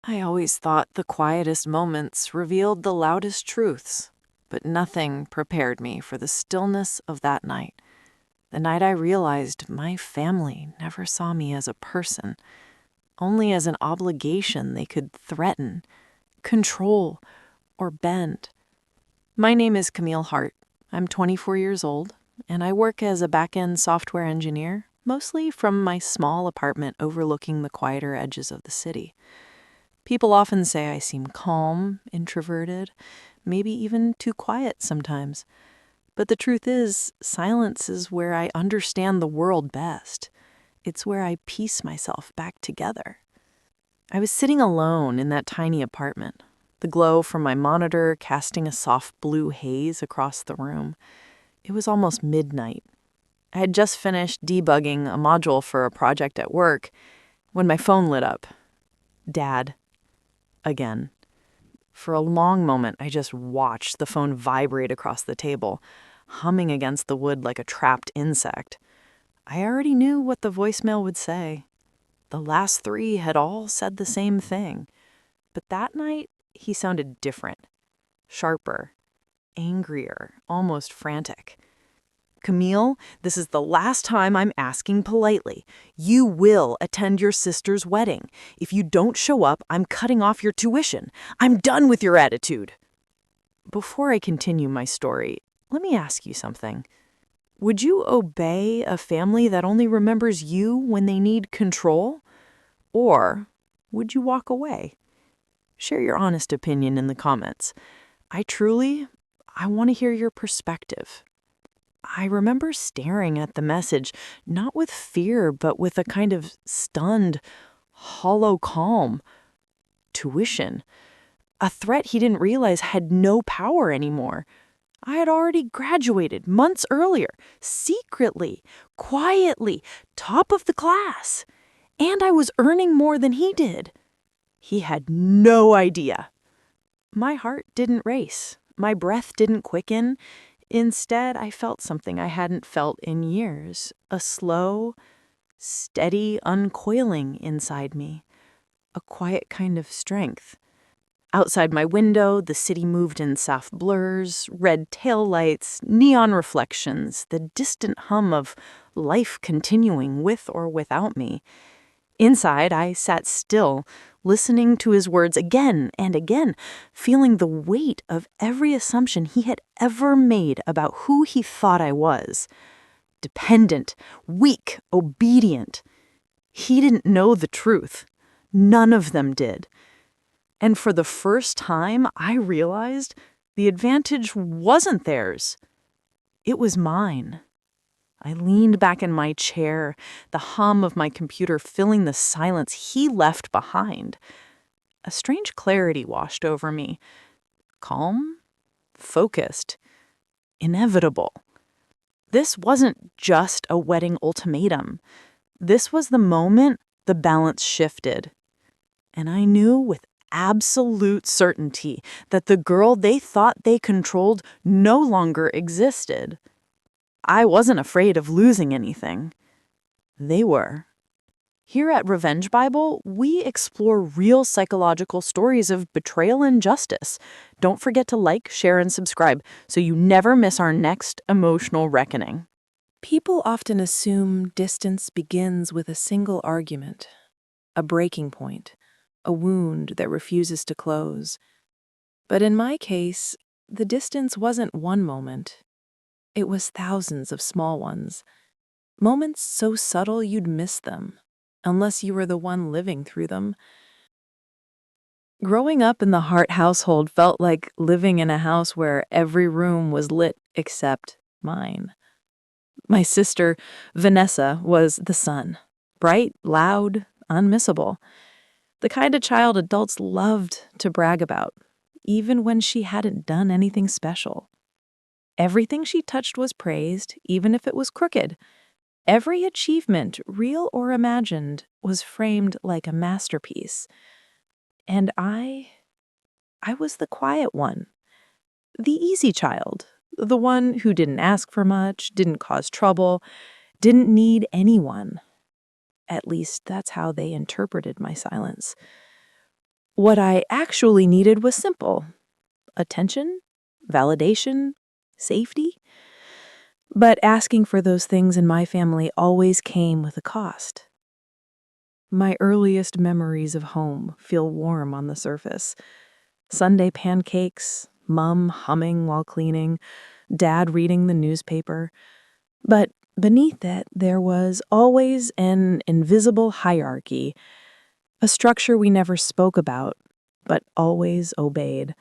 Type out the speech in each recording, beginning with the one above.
I always thought the quietest moments revealed the loudest truths, but nothing prepared me for the stillness of that night. The night I realized my family never saw me as a person, only as an obligation they could threaten, control, or bend. My name is Camille Hart. I'm 24 years old, and I work as a back-end software engineer, mostly from my small apartment overlooking the quieter edges of the city. People often say I seem calm, introverted, maybe even too quiet sometimes. But the truth is, silence is where I understand the world best. It's where I piece myself back together. I was sitting alone in that tiny apartment, the glow from my monitor casting a soft blue haze across the room. It was almost midnight. I had just finished debugging a module for a project at work when my phone lit up. Dad. Again. For a long moment, I just watched the phone vibrate across the table, humming against the wood like a trapped insect. I already knew what the voicemail would say. The last three had all said the same thing. But that night, he sounded different. Sharper. Angrier. Almost frantic. Camille, this is the last time I'm asking politely. You will attend your sister's wedding. If you don't show up, I'm cutting off your tuition. I'm done with your attitude. Before I continue my story, let me ask you something. Would you obey a family that only remembers you when they need control? Or would you walk away? Share your honest opinion in the comments. I want to hear your perspective. I remember staring at the message, not with fear, but with a kind of stunned, hollow calm. Tuition. A threat he didn't realize had no power anymore. I had already graduated months earlier, secretly, quietly, top of the class. And I was earning more than he did. He had no idea. My heart didn't race. My breath didn't quicken. Instead, I felt something I hadn't felt in years, a slow, steady uncoiling inside me, a quiet kind of strength. Outside my window, the city moved in soft blurs, red taillights, neon reflections, the distant hum of life continuing with or without me. Inside, I sat still, listening to his words again and again, feeling the weight of every assumption he had ever made about who he thought I was. Dependent, weak, obedient. He didn't know the truth. None of them did. And for the first time, I realized the advantage wasn't theirs. It was mine. I leaned back in my chair, the hum of my computer filling the silence he left behind. A strange clarity washed over me. Calm, focused, inevitable. This wasn't just a wedding ultimatum. This was the moment the balance shifted. And I knew with absolute certainty that the girl they thought they controlled no longer existed. I wasn't afraid of losing anything. They were. Here at Revenge Bible, we explore real psychological stories of betrayal and justice. Don't forget to like, share, and subscribe so you never miss our next emotional reckoning. People often assume distance begins with a single argument, a breaking point, a wound that refuses to close. But in my case, the distance wasn't one moment. It was thousands of small ones. Moments so subtle you'd miss them, unless you were the one living through them. Growing up in the Hart household felt like living in a house where every room was lit except mine. My sister, Vanessa, was the sun. Bright, loud, unmissable. The kind of child adults loved to brag about, even when she hadn't done anything special. Everything she touched was praised, even if it was crooked. Every achievement, real or imagined, was framed like a masterpiece. And I was the quiet one, the easy child, the one who didn't ask for much, didn't cause trouble, didn't need anyone. At least that's how they interpreted my silence. What I actually needed was simple: attention, validation, safety. But asking for those things in my family always came with a cost. My earliest memories of home feel warm on the surface. Sunday pancakes, Mom humming while cleaning, Dad reading the newspaper. But beneath it, there was always an invisible hierarchy, a structure we never spoke about, but always obeyed.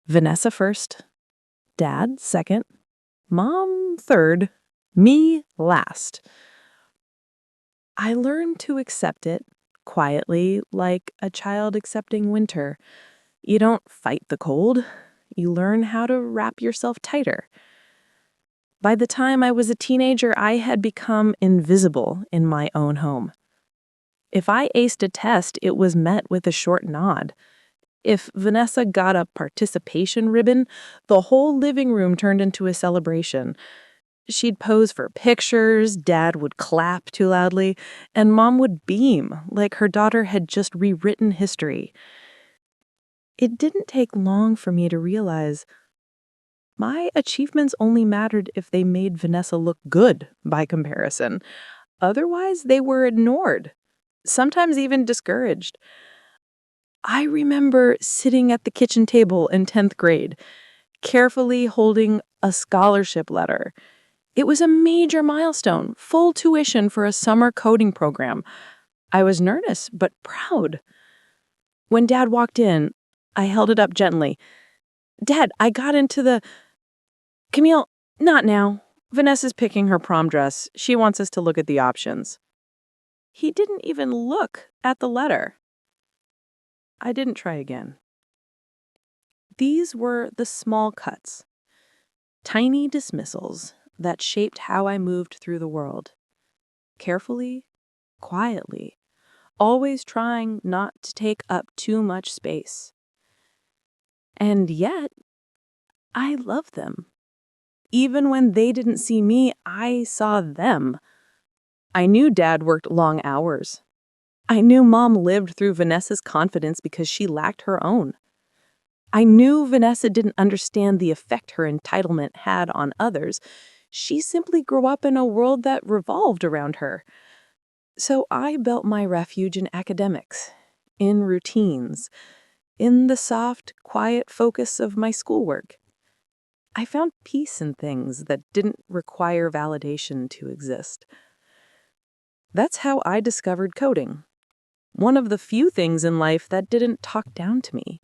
Vanessa first, Dad second, Mom third, me last. I learned to accept it quietly, like a child accepting winter. You don't fight the cold. You learn how to wrap yourself tighter. By the time I was a teenager, I had become invisible in my own home. If I aced a test, it was met with a short nod. If Vanessa got a participation ribbon, the whole living room turned into a celebration. She'd pose for pictures, Dad would clap too loudly, and Mom would beam like her daughter had just rewritten history. It didn't take long for me to realize my achievements only mattered if they made Vanessa look good by comparison. Otherwise, they were ignored, sometimes even discouraged. I remember sitting at the kitchen table in 10th grade, carefully holding a scholarship letter. It was a major milestone, full tuition for a summer coding program. I was nervous, but proud. When Dad walked in, I held it up gently. Dad, I got into the... Camille, not now. Vanessa's picking her prom dress. She wants us to look at the options. He didn't even look at the letter. I didn't try again. These were the small cuts, tiny dismissals that shaped how I moved through the world. Carefully, quietly, always trying not to take up too much space. And yet, I loved them. Even when they didn't see me, I saw them. I knew Dad worked long hours. I knew Mom lived through Vanessa's confidence because she lacked her own. I knew Vanessa didn't understand the effect her entitlement had on others. She simply grew up in a world that revolved around her. So I built my refuge in academics, in routines, in the soft, quiet focus of my schoolwork. I found peace in things that didn't require validation to exist. That's how I discovered coding. One of the few things in life that didn't talk down to me.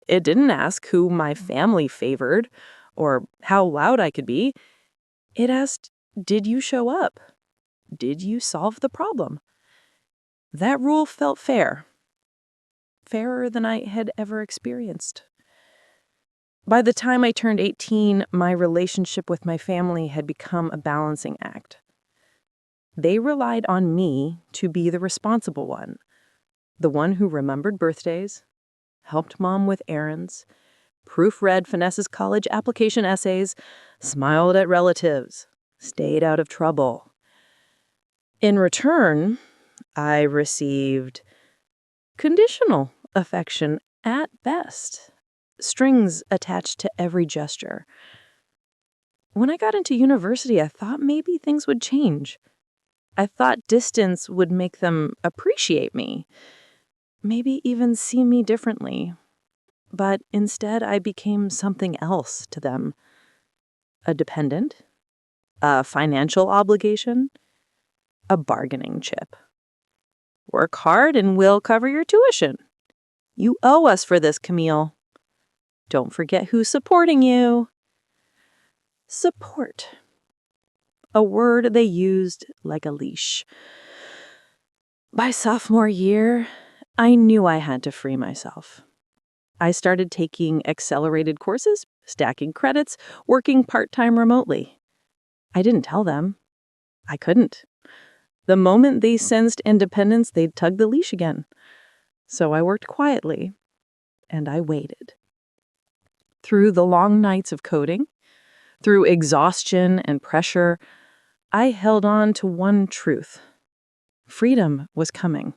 It didn't ask who my family favored or how loud I could be. It asked, did you show up? Did you solve the problem? That rule felt fair. Fairer than I had ever experienced. By the time I turned 18, my relationship with my family had become a balancing act. They relied on me to be the responsible one, the one who remembered birthdays, helped Mom with errands, proofread Vanessa's college application essays, smiled at relatives, stayed out of trouble. In return, I received conditional affection at best, strings attached to every gesture. When I got into university, I thought maybe things would change. I thought distance would make them appreciate me, maybe even see me differently. But instead, I became something else to them. A dependent, a financial obligation, a bargaining chip. Work hard and we'll cover your tuition. You owe us for this, Camille. Don't forget who's supporting you. Support. A word they used like a leash. By sophomore year, I knew I had to free myself. I started taking accelerated courses, stacking credits, working part-time remotely. I didn't tell them. I couldn't. The moment they sensed independence, they'd tug the leash again. So I worked quietly, and I waited. Through the long nights of coding, through exhaustion and pressure, I held on to one truth. Freedom was coming.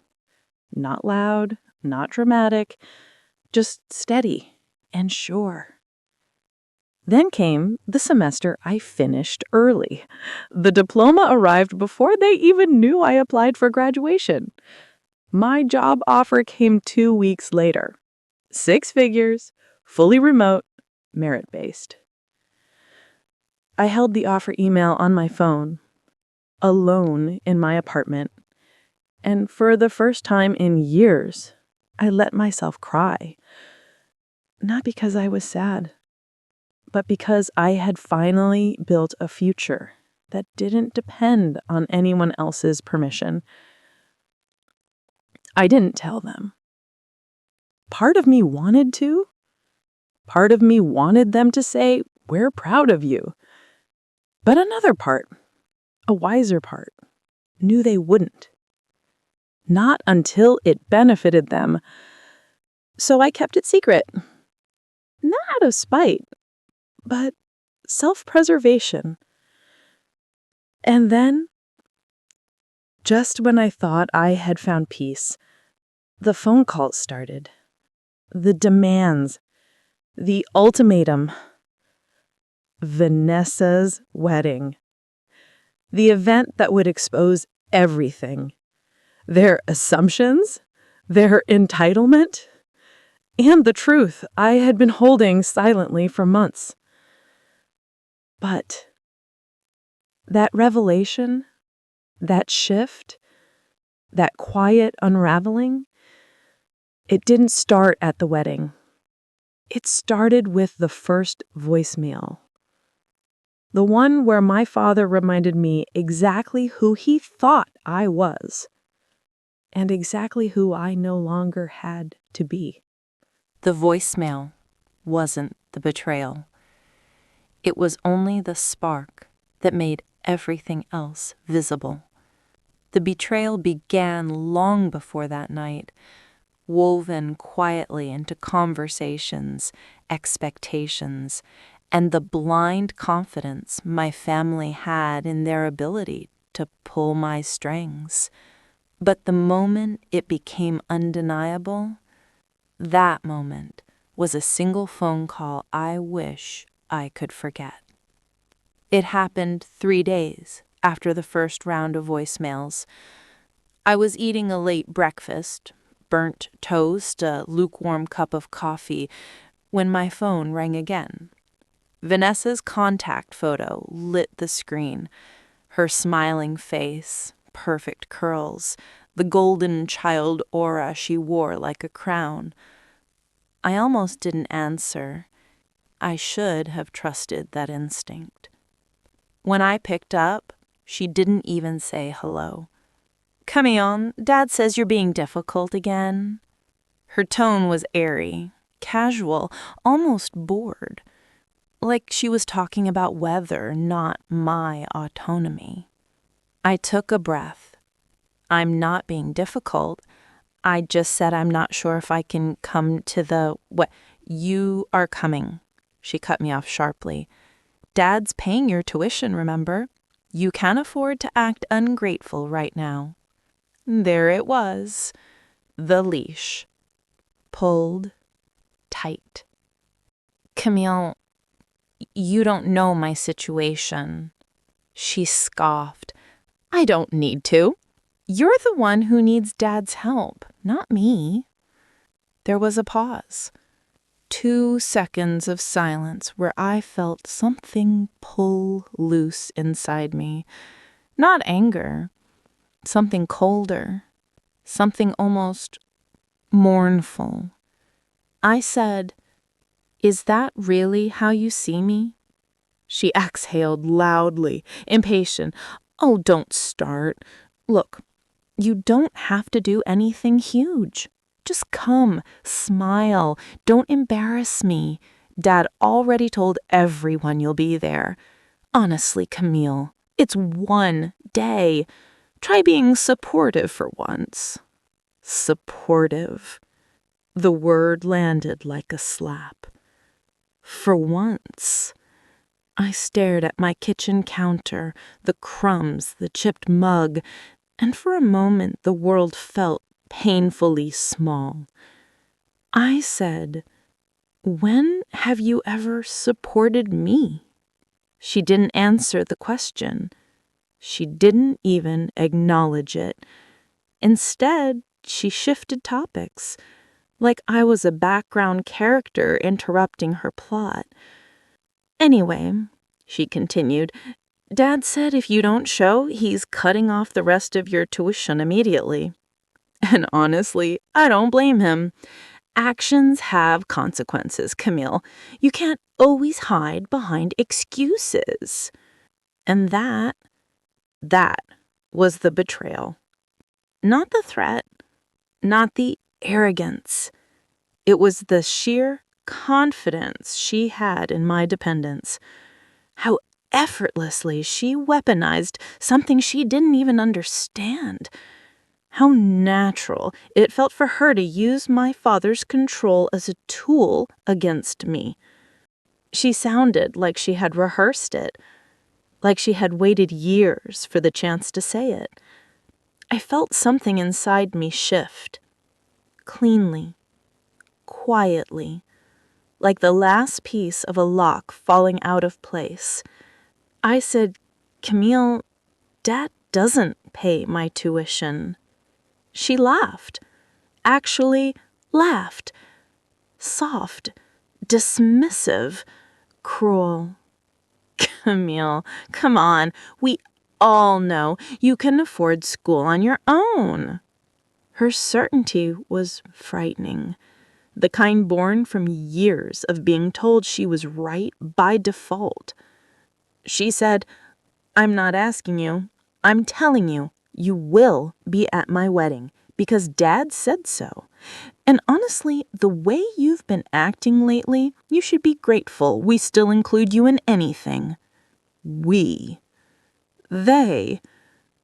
Not loud, not dramatic, just steady and sure. Then came the semester I finished early. The diploma arrived before they even knew I applied for graduation. My job offer came 2 weeks later. 6 figures, fully remote, merit-based. I held the offer email on my phone, alone in my apartment, and for the first time in years, I let myself cry. Not because I was sad, but because I had finally built a future that didn't depend on anyone else's permission. I didn't tell them. Part of me wanted to. Part of me wanted them to say, "We're proud of you." But another part, a wiser part, knew they wouldn't. Not until it benefited them. So I kept it secret. Not out of spite, but self-preservation. And then, just when I thought I had found peace, the phone calls started. The demands. The ultimatum. Vanessa's wedding. The event that would expose everything. Their assumptions, their entitlement, and the truth I had been holding silently for months. But that revelation, that shift, that quiet unraveling, it didn't start at the wedding. It started with the first voicemail. The one where my father reminded me exactly who he thought I was, and exactly who I no longer had to be. The voicemail wasn't the betrayal. It was only the spark that made everything else visible. The betrayal began long before that night, woven quietly into conversations, expectations, and the blind confidence my family had in their ability to pull my strings. But the moment it became undeniable, that moment was a single phone call I wish I could forget. It happened 3 days after the first round of voicemails. I was eating a late breakfast, burnt toast, a lukewarm cup of coffee, when my phone rang again. Vanessa's contact photo lit the screen. Her smiling face, perfect curls, the golden child aura she wore like a crown. I almost didn't answer. I should have trusted that instinct. When I picked up, she didn't even say hello. "Camille, Dad says you're being difficult again." Her tone was airy, casual, almost bored. Like she was talking about weather, not my autonomy. I took a breath. "I'm not being difficult. I just said I'm not sure if I can come to the what? You are coming." She cut me off sharply. "Dad's paying your tuition, remember? You can't afford to act ungrateful right now." There it was, the leash, pulled tight. "Camille, you don't know my situation." She scoffed. "I don't need to. You're the one who needs Dad's help, not me." There was a pause. 2 seconds of silence where I felt something pull loose inside me. Not anger, something colder, something almost mournful. I said, "Is that really how you see me?" She exhaled loudly, impatient. "Oh, don't start. Look, you don't have to do anything huge. Just come, smile, don't embarrass me. Dad already told everyone you'll be there. Honestly, Camille, it's 1 day. Try being supportive for once." Supportive. The word landed like a slap. For once. I stared at my kitchen counter, the crumbs, the chipped mug, and for a moment the world felt painfully small. I said, "When have you ever supported me?" She didn't answer the question. She didn't even acknowledge it. Instead, she shifted topics, like I was a background character interrupting her plot. "Anyway," she continued, "Dad said if you don't show, he's cutting off the rest of your tuition immediately." And honestly, I don't blame him. Actions have consequences, Camille. You can't always hide behind excuses. And that was the betrayal. Not the threat, not the arrogance. It was the sheer confidence she had in my dependence. How effortlessly she weaponized something she didn't even understand. How natural it felt for her to use my father's control as a tool against me. She sounded like she had rehearsed it, like she had waited years for the chance to say it. I felt something inside me shift, cleanly, quietly, like the last piece of a lock falling out of place. I said, "Camille, Dad doesn't pay my tuition." She laughed. Actually laughed. Soft, dismissive, cruel. "Camille, come on. We all know you can afford school on your own." Her certainty was frightening, the kind born from years of being told she was right by default. She said, "I'm not asking you. I'm telling you, you will be at my wedding because Dad said so. And honestly, the way you've been acting lately, you should be grateful we still include you in anything." We. They.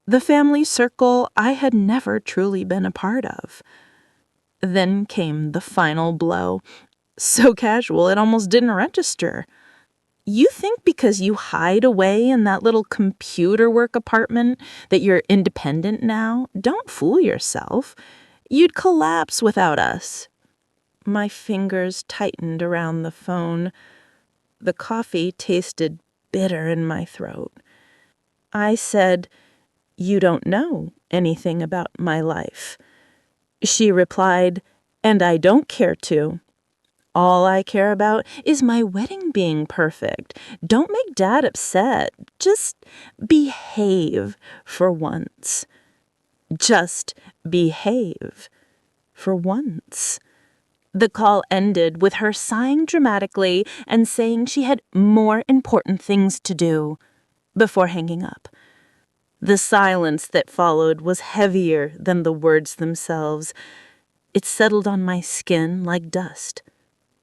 The family circle I had never truly been a part of. Then came the final blow. So casual it almost didn't register. "You think because you hide away in that little computer work apartment that you're independent now? Don't fool yourself. You'd collapse without us." My fingers tightened around the phone. The coffee tasted bitter in my throat. I said, "You don't know anything about my life." She replied, "And I don't care to. All I care about is my wedding being perfect. Don't make Dad upset. Just behave for once. Just behave for once." The call ended with her sighing dramatically and saying she had more important things to do before hanging up. The silence that followed was heavier than the words themselves. It settled on my skin like dust.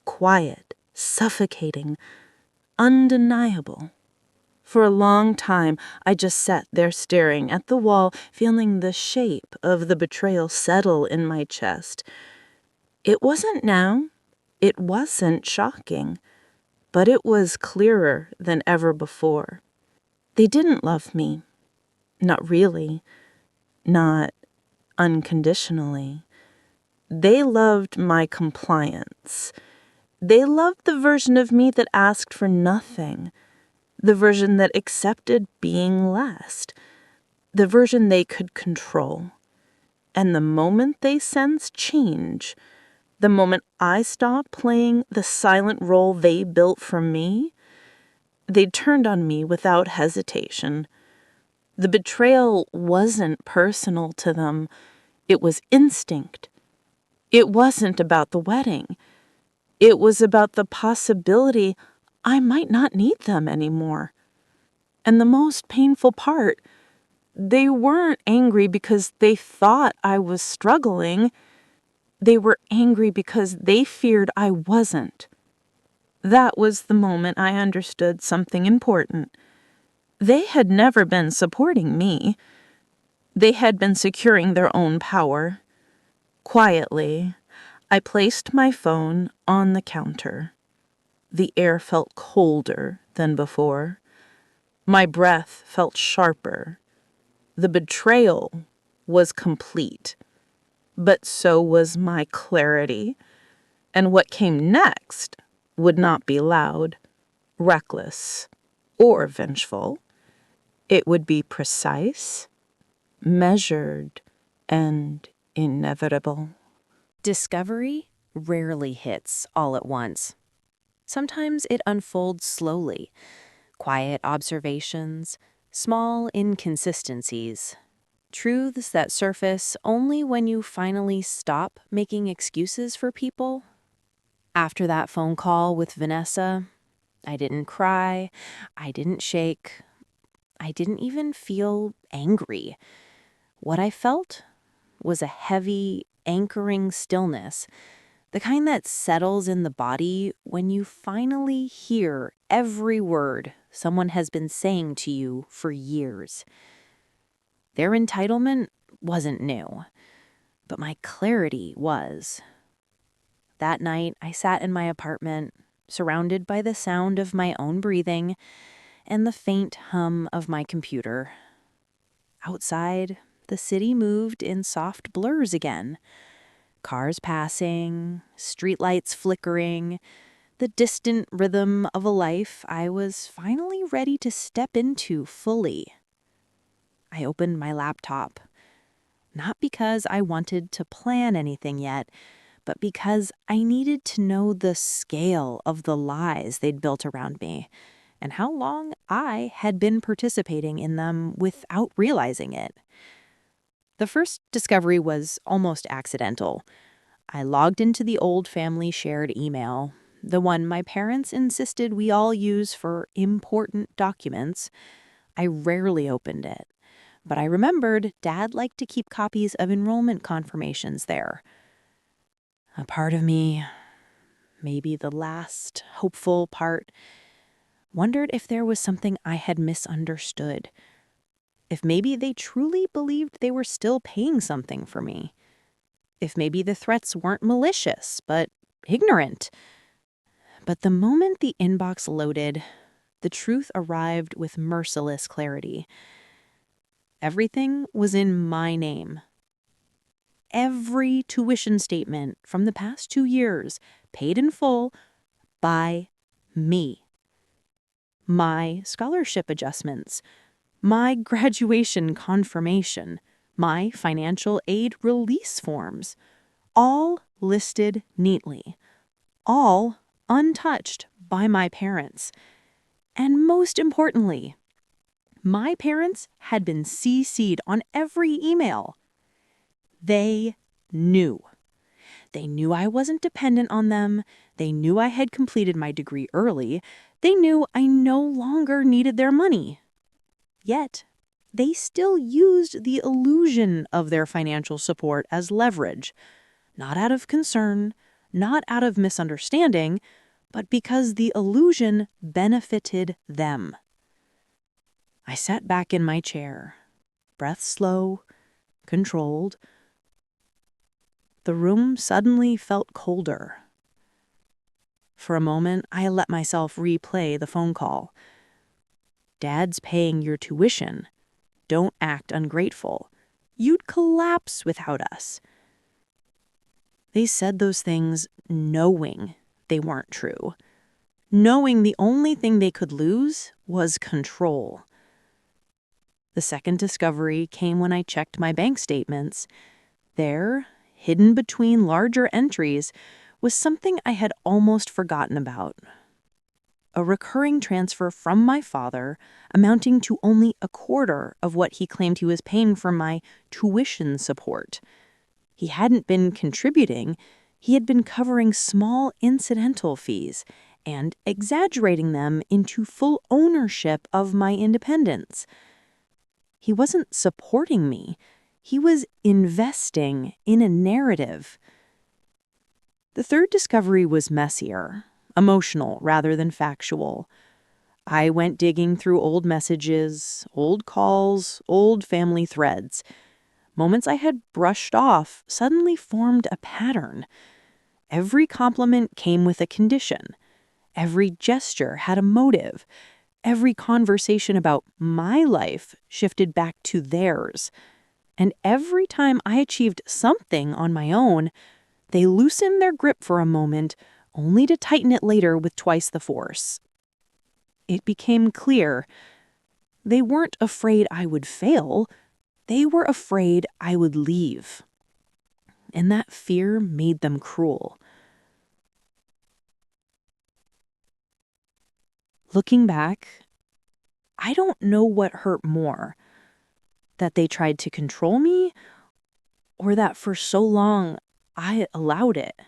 Quiet, suffocating, undeniable. For a long time, I just sat there staring at the wall, feeling the shape of the betrayal settle in my chest. It wasn't now. It wasn't shocking. But it was clearer than ever before. They didn't love me. Not really. Not unconditionally. They loved my compliance. They loved the version of me that asked for nothing, the version that accepted being last, the version they could control. And the moment they sensed change, the moment I stopped playing the silent role they built for me, they turned on me without hesitation. The betrayal wasn't personal to them. It was instinct. It wasn't about the wedding. It was about the possibility I might not need them anymore. And the most painful part, they weren't angry because they thought I was struggling. They were angry because they feared I wasn't. That was the moment I understood something important. They had never been supporting me. They had been securing their own power. Quietly, I placed my phone on the counter. The air felt colder than before. My breath felt sharper. The betrayal was complete. but so was my clarity. And what came next would not be loud, reckless, or vengeful. It would be precise, measured, and inevitable. Discovery rarely hits all at once. Sometimes it unfolds slowly. Quiet observations, small inconsistencies, truths that surface only when you finally stop making excuses for people. After that phone call with Vanessa, I didn't cry, I didn't shake, I didn't even feel angry. What I felt was a heavy, anchoring stillness, the kind that settles in the body when you finally hear every word someone has been saying to you for years. Their entitlement wasn't new, but my clarity was. That night, I sat in my apartment, surrounded by the sound of my own breathing and the faint hum of my computer. Outside, the city moved in soft blurs again. Cars passing, streetlights flickering, the distant rhythm of a life I was finally ready to step into fully. I opened my laptop, not because I wanted to plan anything yet, but because I needed to know the scale of the lies they'd built around me and how long I had been participating in them without realizing it. The first discovery was almost accidental. I logged into the old family shared email, the one my parents insisted we all use for important documents. I rarely opened it, but I remembered Dad liked to keep copies of enrollment confirmations there. A part of me, maybe the last hopeful part, wondered if there was something I had misunderstood. If maybe they truly believed they were still paying something for me. If maybe the threats weren't malicious, but ignorant. But the moment the inbox loaded, the truth arrived with merciless clarity. Everything was in my name. Every tuition statement from the past 2 years, paid in full by me. My scholarship adjustments, my graduation confirmation, my financial aid release forms, all listed neatly, all untouched by my parents. And most importantly, my parents had been CC'd on every email. They knew. They knew I wasn't dependent on them. They knew I had completed my degree early. They knew I no longer needed their money. Yet, they still used the illusion of their financial support as leverage, not out of concern, not out of misunderstanding, but because the illusion benefited them. I sat back in my chair, breath slow, controlled. The room suddenly felt colder. For a moment, I let myself replay the phone call. Dad's paying your tuition. Don't act ungrateful. You'd collapse without us. They said those things knowing they weren't true, knowing the only thing they could lose was control. The second discovery came when I checked my bank statements. There, hidden between larger entries, was something I had almost forgotten about. A recurring transfer from my father amounting to only a quarter of what he claimed he was paying for my tuition support. He hadn't been contributing, he had been covering small incidental fees and exaggerating them into full ownership of my independence. He wasn't supporting me, he was investing in a narrative. The third discovery was messier, emotional rather than factual. I went digging through old messages, old calls, old family threads. Moments I had brushed off suddenly formed a pattern. Every compliment came with a condition. Every gesture had a motive. Every conversation about my life shifted back to theirs. And every time I achieved something on my own, they loosened their grip for a moment, only to tighten it later with twice the force. It became clear they weren't afraid I would fail. They were afraid I would leave. And that fear made them cruel. Looking back, I don't know what hurt more. That they tried to control me, or that for so long I allowed it.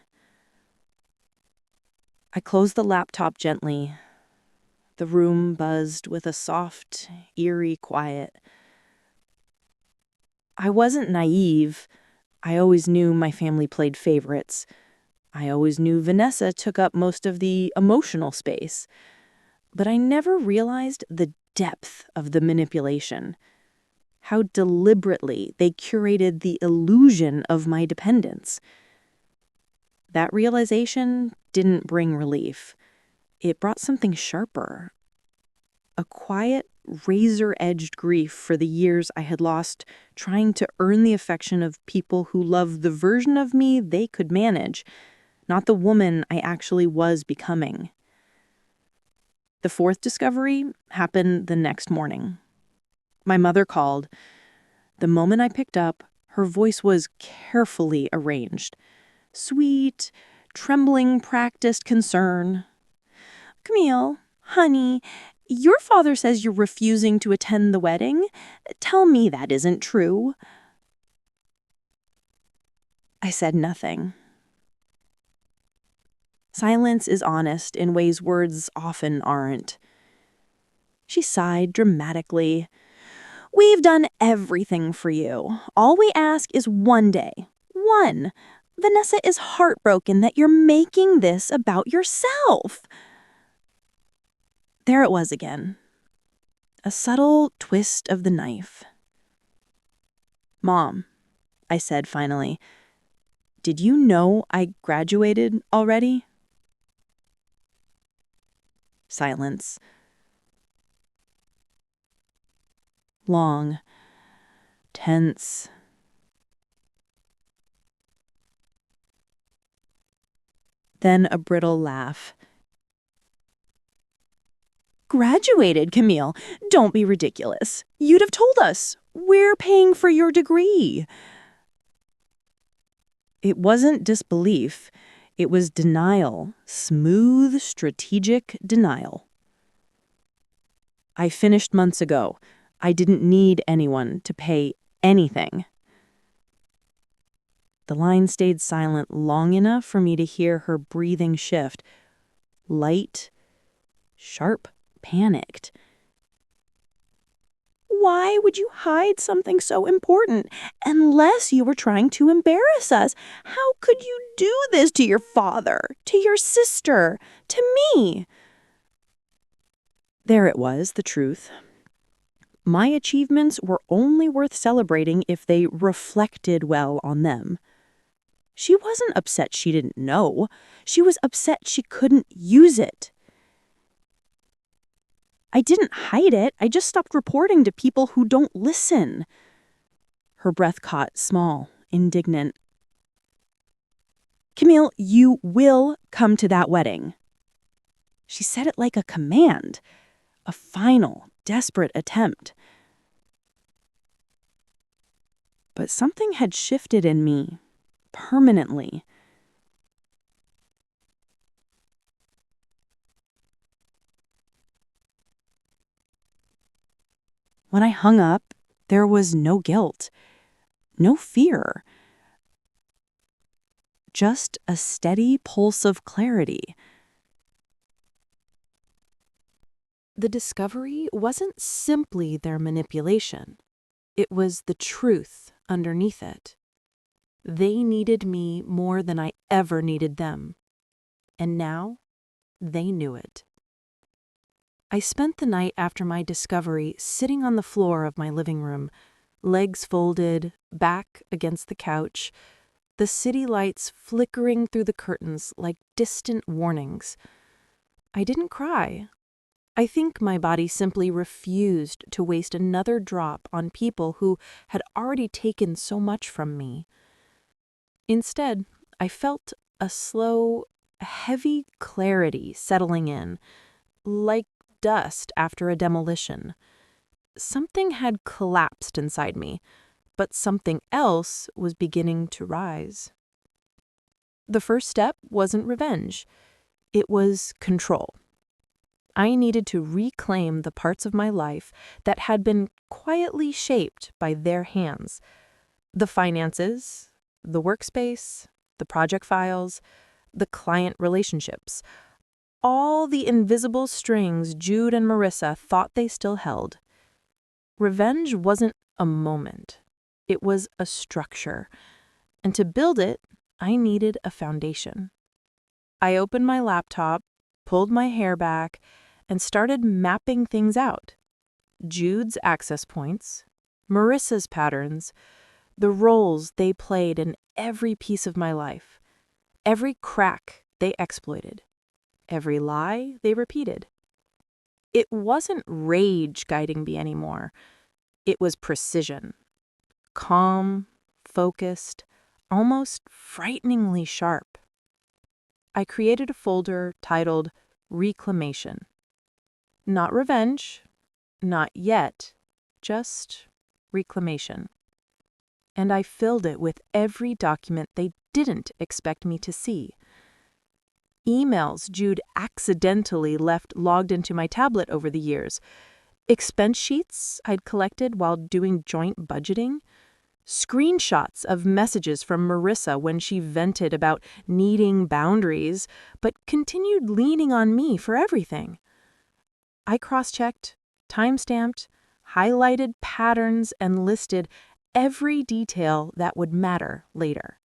I closed the laptop gently. The room buzzed with a soft, eerie quiet. I wasn't naive. I always knew my family played favorites. I always knew Vanessa took up most of the emotional space. But I never realized the depth of the manipulation. How deliberately they curated the illusion of my dependence. That realization didn't bring relief. It brought something sharper. A quiet, razor-edged grief for the years I had lost trying to earn the affection of people who loved the version of me they could manage, not the woman I actually was becoming. The fourth discovery happened the next morning. My mother called. The moment I picked up, her voice was carefully arranged. Sweet, trembling, practiced concern. "Camille, honey, your father says you're refusing to attend the wedding. Tell me that isn't true." I said nothing. Silence is honest in ways words often aren't. She sighed dramatically. "We've done everything for you. All we ask is one day. One. Vanessa is heartbroken that you're making this about yourself." There it was again. A subtle twist of the knife. "Mom," I said finally, "did you know I graduated already?" Silence. Long. Tense. Then a brittle laugh. "Graduated, Camille. Don't be ridiculous. You'd have told us. We're paying for your degree." It wasn't disbelief. It was denial. Smooth, strategic denial. "I finished months ago. I didn't need anyone to pay anything." The line stayed silent long enough for me to hear her breathing shift. Light, sharp, panicked. "Why would you hide something so important unless you were trying to embarrass us? How could you do this to your father, to your sister, to me?" There it was, the truth. My achievements were only worth celebrating if they reflected well on them. She wasn't upset she didn't know. She was upset she couldn't use it. I didn't hide it. I just stopped reporting to people who don't listen. Her breath caught, small, indignant. "Camille, you will come to that wedding." She said it like a command, a final, desperate attempt. But something had shifted in me, permanently. When I hung up, there was no guilt, no fear. Just a steady pulse of clarity. The discovery wasn't simply their manipulation. It was the truth underneath it. They needed me more than I ever needed them. And now, they knew it. I spent the night after my discovery sitting on the floor of my living room, legs folded, back against the couch, the city lights flickering through the curtains like distant warnings. I didn't cry. I think my body simply refused to waste another drop on people who had already taken so much from me. Instead, I felt a slow, heavy clarity settling in, like dust after a demolition. Something had collapsed inside me, but something else was beginning to rise. The first step wasn't revenge. It was control. I needed to reclaim the parts of my life that had been quietly shaped by their hands. The finances, the workspace, the project files, the client relationships. All the invisible strings Jude and Marissa thought they still held. Revenge wasn't a moment. It was a structure. And to build it, I needed a foundation. I opened my laptop, pulled my hair back, and started mapping things out. Jude's access points, Marissa's patterns, the roles they played in every piece of my life, every crack they exploited, every lie they repeated. It wasn't rage guiding me anymore. It was precision. Calm, focused, almost frighteningly sharp. I created a folder titled Reclamation. Not revenge, not yet, just reclamation. And I filled it with every document they didn't expect me to see. Emails Jude accidentally left logged into my tablet over the years. Expense sheets I'd collected while doing joint budgeting. Screenshots of messages from Marissa when she vented about needing boundaries, but continued leaning on me for everything. I cross-checked, time-stamped, highlighted patterns, and listed every detail that would matter later.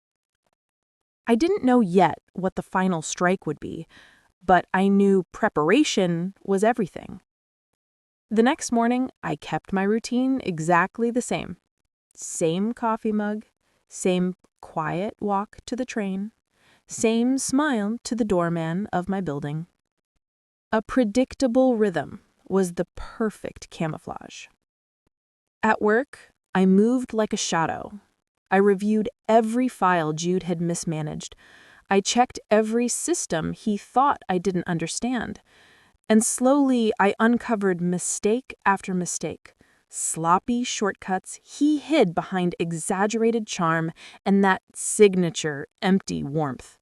I didn't know yet what the final strike would be, but I knew preparation was everything. The next morning, I kept my routine exactly the same. Same coffee mug, same quiet walk to the train, same smile to the doorman of my building. A predictable rhythm was the perfect camouflage. At work, I moved like a shadow. I reviewed every file Jude had mismanaged. I checked every system he thought I didn't understand. And slowly, I uncovered mistake after mistake. Sloppy shortcuts he hid behind exaggerated charm and that signature empty warmth.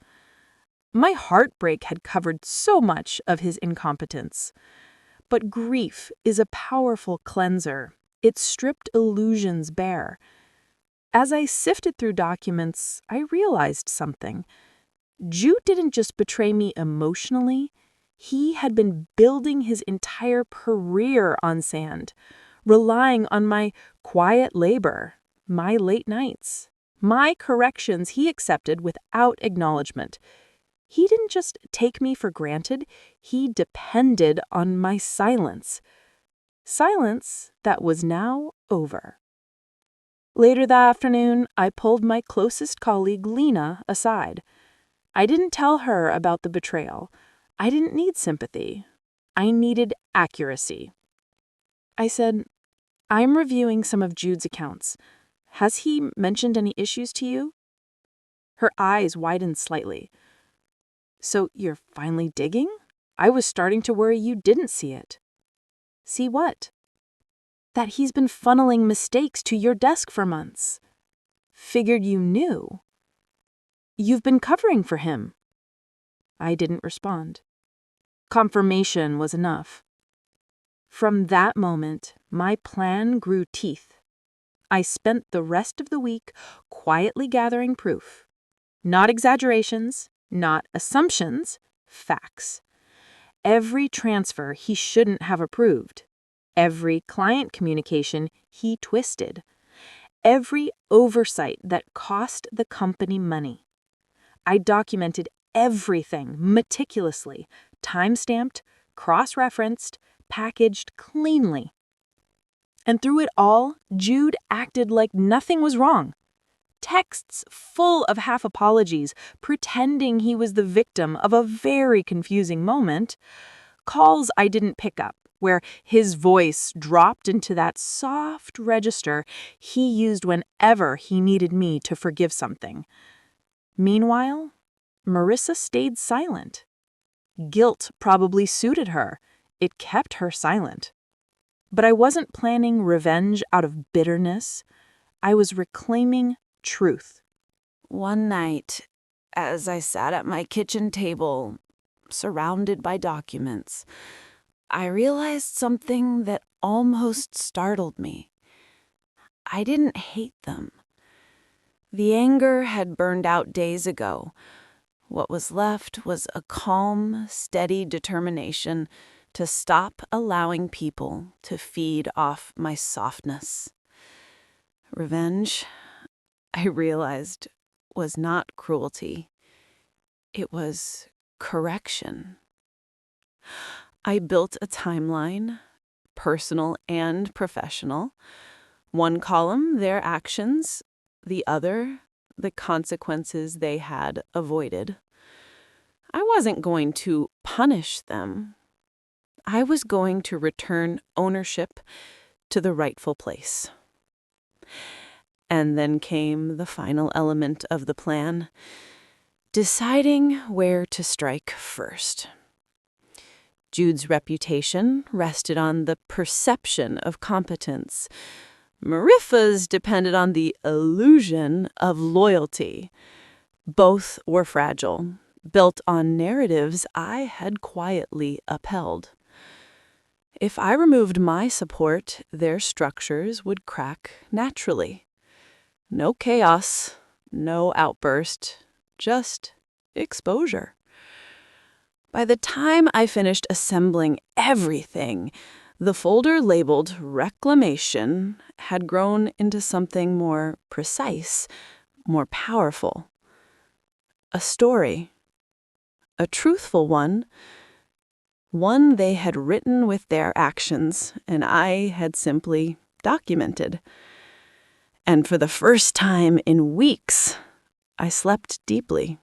My heartbreak had covered so much of his incompetence. But grief is a powerful cleanser. It stripped illusions bare. As I sifted through documents, I realized something. Jude didn't just betray me emotionally. He had been building his entire career on sand, relying on my quiet labor, my late nights, my corrections he accepted without acknowledgement. He didn't just take me for granted, he depended on my silence. Silence that was now over. Later that afternoon, I pulled my closest colleague, Lena, aside. I didn't tell her about the betrayal. I didn't need sympathy. I needed accuracy. I said, I'm reviewing some of Jude's accounts. Has he mentioned any issues to you? Her eyes widened slightly. So you're finally digging? I was starting to worry you didn't see it. See what? That he's been funneling mistakes to your desk for months. Figured you knew. You've been covering for him. I didn't respond. Confirmation was enough. From that moment, my plan grew teeth. I spent the rest of the week quietly gathering proof. Not exaggerations, not assumptions, facts. Every transfer he shouldn't have approved. Every client communication he twisted. Every oversight that cost the company money. I documented everything meticulously, time-stamped, cross-referenced, packaged cleanly. And through it all, Jude acted like nothing was wrong. Texts full of half apologies, pretending he was the victim of a very confusing moment. Calls I didn't pick up, where his voice dropped into that soft register he used whenever he needed me to forgive something. Meanwhile, Marissa stayed silent. Guilt probably suited her. It kept her silent. But I wasn't planning revenge out of bitterness. I was reclaiming truth. One night, as I sat at my kitchen table, surrounded by documents, I realized something that almost startled me. I didn't hate them. The anger had burned out days ago. What was left was a calm, steady determination to stop allowing people to feed off my softness. Revenge, I realized, was not cruelty. It was correction. I built a timeline, personal and professional. One column, their actions, the other, the consequences they had avoided. I wasn't going to punish them. I was going to return ownership to the rightful place. And then came the final element of the plan, deciding where to strike first. Jude's reputation rested on the perception of competence. Marifa's depended on the illusion of loyalty. Both were fragile, built on narratives I had quietly upheld. If I removed my support, their structures would crack naturally. No chaos, no outburst, just exposure. By the time I finished assembling everything, the folder labeled Reclamation had grown into something more precise, more powerful. A story. A truthful one. One they had written with their actions, and I had simply documented. And for the first time in weeks, I slept deeply.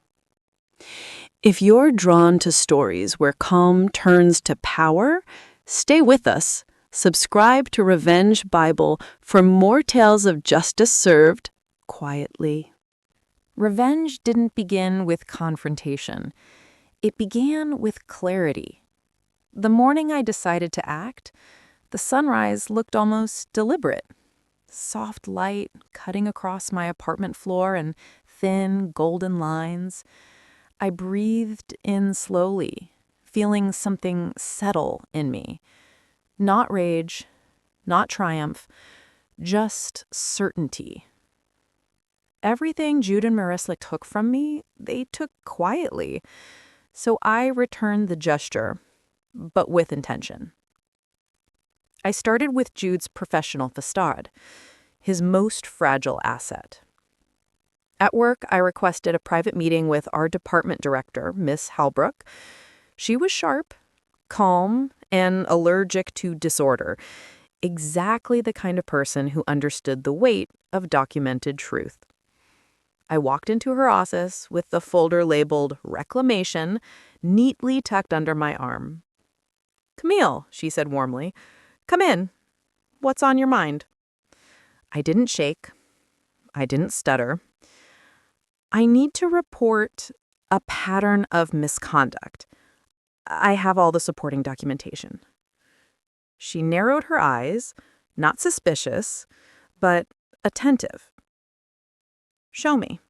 If you're drawn to stories where calm turns to power, stay with us. Subscribe to Revenge Bible for more tales of justice served quietly. Revenge didn't begin with confrontation. It began with clarity. The morning I decided to act, the sunrise looked almost deliberate. Soft light cutting across my apartment floor and thin, golden lines. I breathed in slowly, feeling something settle in me. Not rage, not triumph, just certainty. Everything Jude and Marissa took from me, they took quietly. So I returned the gesture, but with intention. I started with Jude's professional facade, his most fragile asset. At work, I requested a private meeting with our department director, Miss Halbrook. She was sharp, calm, and allergic to disorder. Exactly the kind of person who understood the weight of documented truth. I walked into her office with the folder labeled Reclamation neatly tucked under my arm. "Camille," she said warmly, "come in. What's on your mind?" I didn't shake. I didn't stutter. I need to report a pattern of misconduct. I have all the supporting documentation. She narrowed her eyes, not suspicious, but attentive. Show me.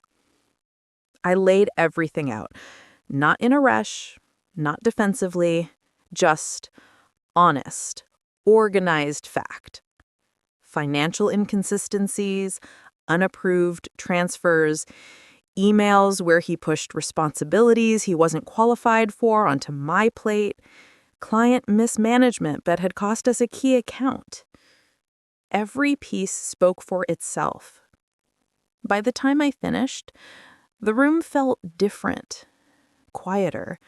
I laid everything out, not in a rush, not defensively, just honest, organized fact. Financial inconsistencies, unapproved transfers, emails where he pushed responsibilities he wasn't qualified for onto my plate, client mismanagement that had cost us a key account. Every piece spoke for itself. By the time I finished, the room felt different, quieter.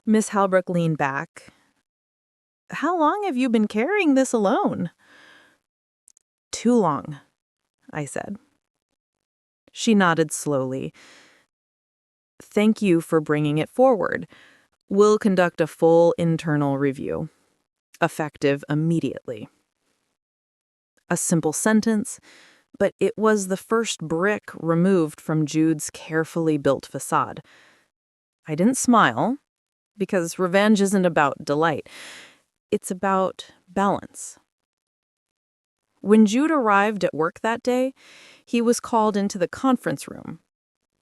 Miss Halbrook leaned back. "How long have you been carrying this alone?" "Too long," I said. She nodded slowly. "Thank you for bringing it forward. We'll conduct a full internal review." effective immediately. A simple sentence, but it was the first brick removed from Jude's carefully built facade. I didn't smile, because revenge isn't about delight. It's about balance. When Jude arrived at work that day, he was called into the conference room.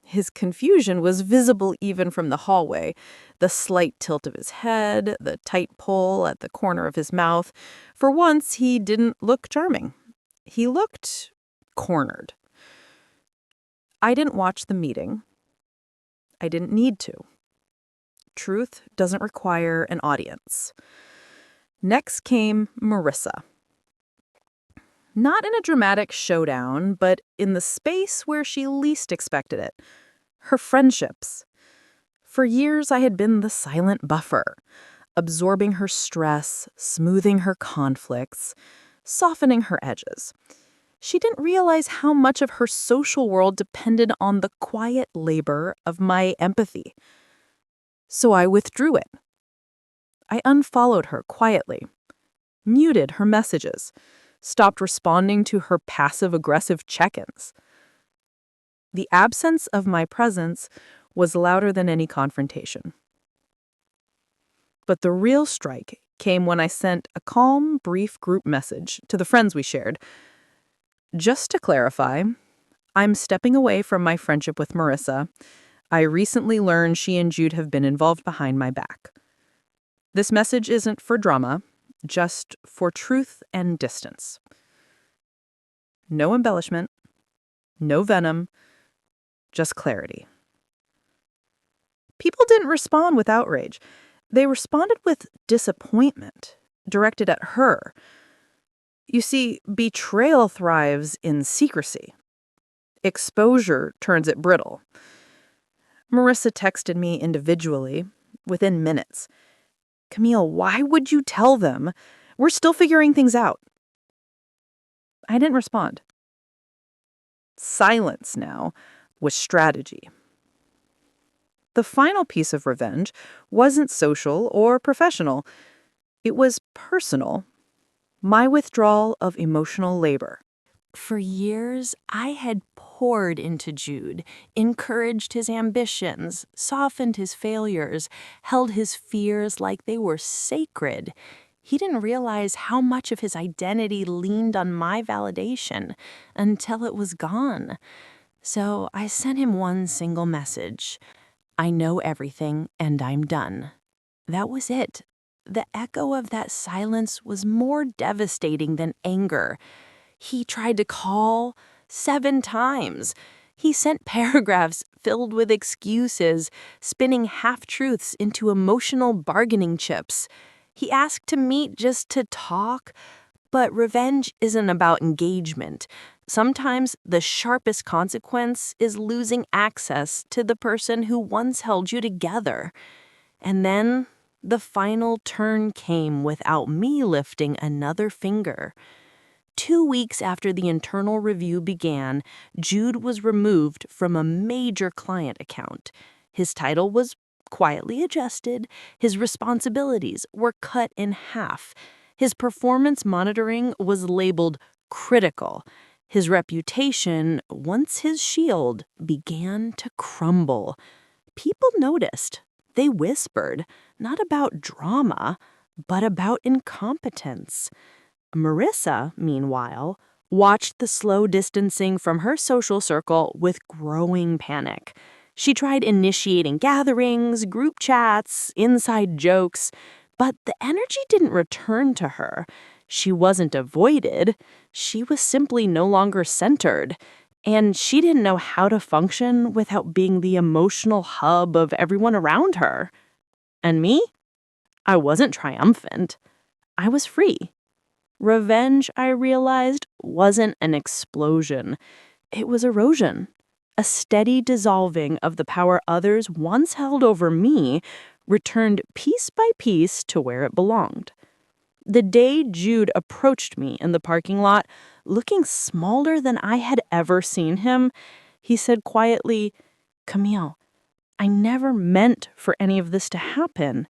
His confusion was visible even from the hallway. The slight tilt of his head, the tight pull at the corner of his mouth. For once, he didn't look charming. He looked cornered. I didn't watch the meeting. I didn't need to. Truth doesn't require an audience. Next came Marissa. Not in a dramatic showdown, but in the space where she least expected it. Her friendships. For years, I had been the silent buffer, absorbing her stress, smoothing her conflicts, softening her edges. She didn't realize how much of her social world depended on the quiet labor of my empathy. So I withdrew it. I unfollowed her quietly, muted her messages, stopped responding to her passive-aggressive check-ins. The absence of my presence was louder than any confrontation. But the real strike came when I sent a calm, brief group message to the friends we shared. Just to clarify, I'm stepping away from my friendship with Marissa. I recently learned she and Jude have been involved behind my back. This message isn't for drama, just for truth and distance. No embellishment, no venom, just clarity. People didn't respond with outrage. They responded with disappointment, directed at her. You see, betrayal thrives in secrecy. Exposure turns it brittle. Marissa texted me individually within minutes. "Camille, why would you tell them? We're still figuring things out." I didn't respond. Silence now was strategy. The final piece of revenge wasn't social or professional. It was personal. My withdrawal of emotional labor. For years, I had poured into Jude, encouraged his ambitions, softened his failures, held his fears like they were sacred. He didn't realize how much of his identity leaned on my validation until it was gone. So I sent him one single message. "I know everything and I'm done." That was it. The echo of that silence was more devastating than anger. He tried to call 7 times. He sent paragraphs filled with excuses, spinning half-truths into emotional bargaining chips. He asked to meet just to talk, but revenge isn't about engagement. Sometimes the sharpest consequence is losing access to the person who once held you together. And then the final turn came without me lifting another finger. 2 weeks after the internal review began, Jude was removed from a major client account. His title was quietly adjusted. His responsibilities were cut in half. His performance monitoring was labeled critical. His reputation, once his shield, began to crumble. People noticed. They whispered, not about drama, but about incompetence. Marissa, meanwhile, watched the slow distancing from her social circle with growing panic. She tried initiating gatherings, group chats, inside jokes, but the energy didn't return to her. She wasn't avoided. She was simply no longer centered. And she didn't know how to function without being the emotional hub of everyone around her. And me? I wasn't triumphant. I was free. Revenge, I realized, wasn't an explosion. It was erosion. A steady dissolving of the power others once held over me returned piece by piece to where it belonged. The day Jude approached me in the parking lot, looking smaller than I had ever seen him, he said quietly, "Camille, I never meant for any of this to happen.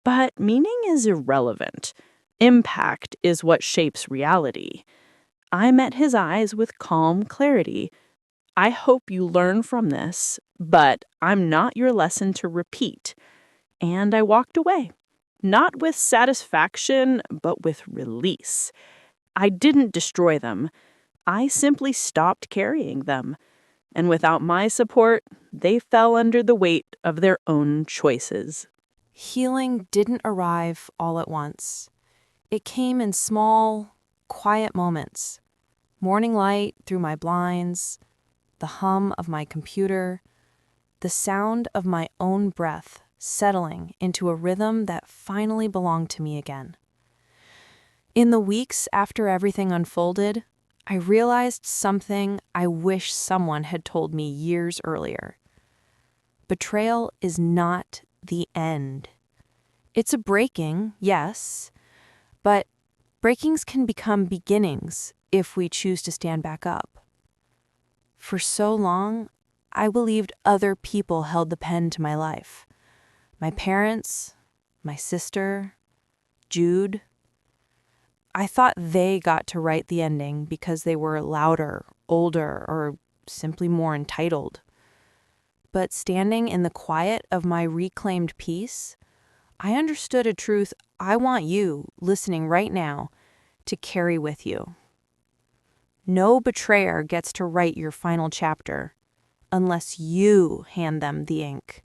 But meaning is irrelevant. Impact is what shapes reality. I met his eyes with calm clarity. I hope you learn from this, but I'm not your lesson to repeat. And I walked away, not with satisfaction, but with release. I didn't destroy them. I simply stopped carrying them. And without my support, they fell under the weight of their own choices. Healing didn't arrive all at once. It came in small, quiet moments. Morning light through my blinds, the hum of my computer, the sound of my own breath settling into a rhythm that finally belonged to me again. In the weeks after everything unfolded, I realized something I wish someone had told me years earlier. Betrayal is not the end. It's a breaking, yes, but breakings can become beginnings if we choose to stand back up. For so long, I believed other people held the pen to my life. My parents, my sister, Jude. I thought they got to write the ending because they were louder, older, or simply more entitled. But standing in the quiet of my reclaimed peace, I understood a truth I want you, listening right now, to carry with you. No betrayer gets to write your final chapter unless you hand them the ink.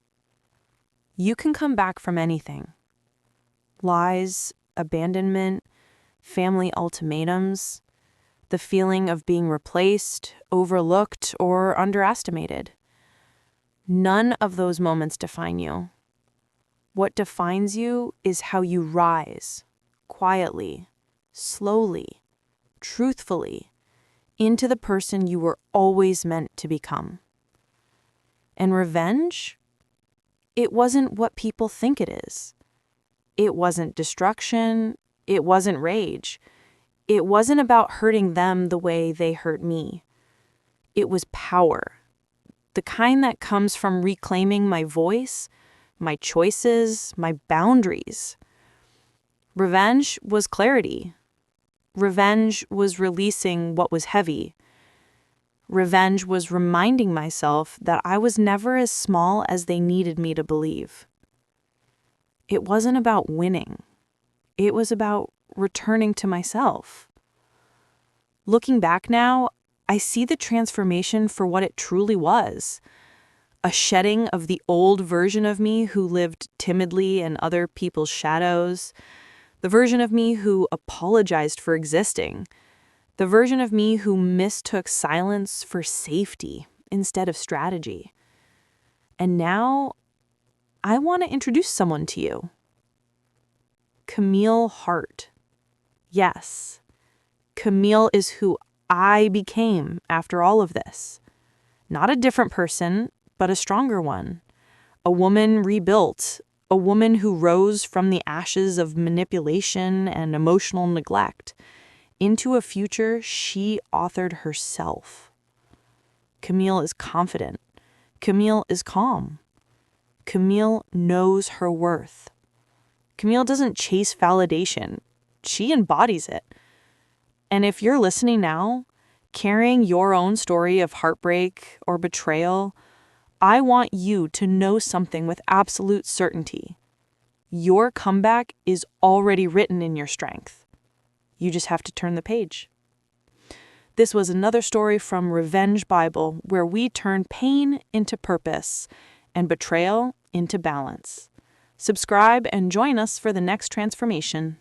You can come back from anything. Lies, abandonment, family ultimatums, the feeling of being replaced, overlooked, or underestimated. None of those moments define you. What defines you is how you rise, quietly, slowly, truthfully, into the person you were always meant to become. And revenge? It wasn't what people think it is. It wasn't destruction. It wasn't rage. It wasn't about hurting them the way they hurt me. It was power. The kind that comes from reclaiming my voice, my choices, my boundaries. Revenge was clarity. Revenge was releasing what was heavy. Revenge was reminding myself that I was never as small as they needed me to believe. It wasn't about winning. It was about returning to myself. Looking back now, I see the transformation for what it truly was. A shedding of the old version of me who lived timidly in other people's shadows. The version of me who apologized for existing. The version of me who mistook silence for safety instead of strategy. And now, I want to introduce someone to you. Camille Hart. Yes, Camille is who I became after all of this. Not a different person, but a stronger one. A woman rebuilt. A woman who rose from the ashes of manipulation and emotional neglect into a future she authored herself. Camille is confident. Camille is calm. Camille knows her worth. Camille doesn't chase validation. She embodies it. And if you're listening now, carrying your own story of heartbreak or betrayal, I want you to know something with absolute certainty. Your comeback is already written in your strength. You just have to turn the page. This was another story from Revenge Bible, where we turn pain into purpose and betrayal into balance. Subscribe and join us for the next transformation.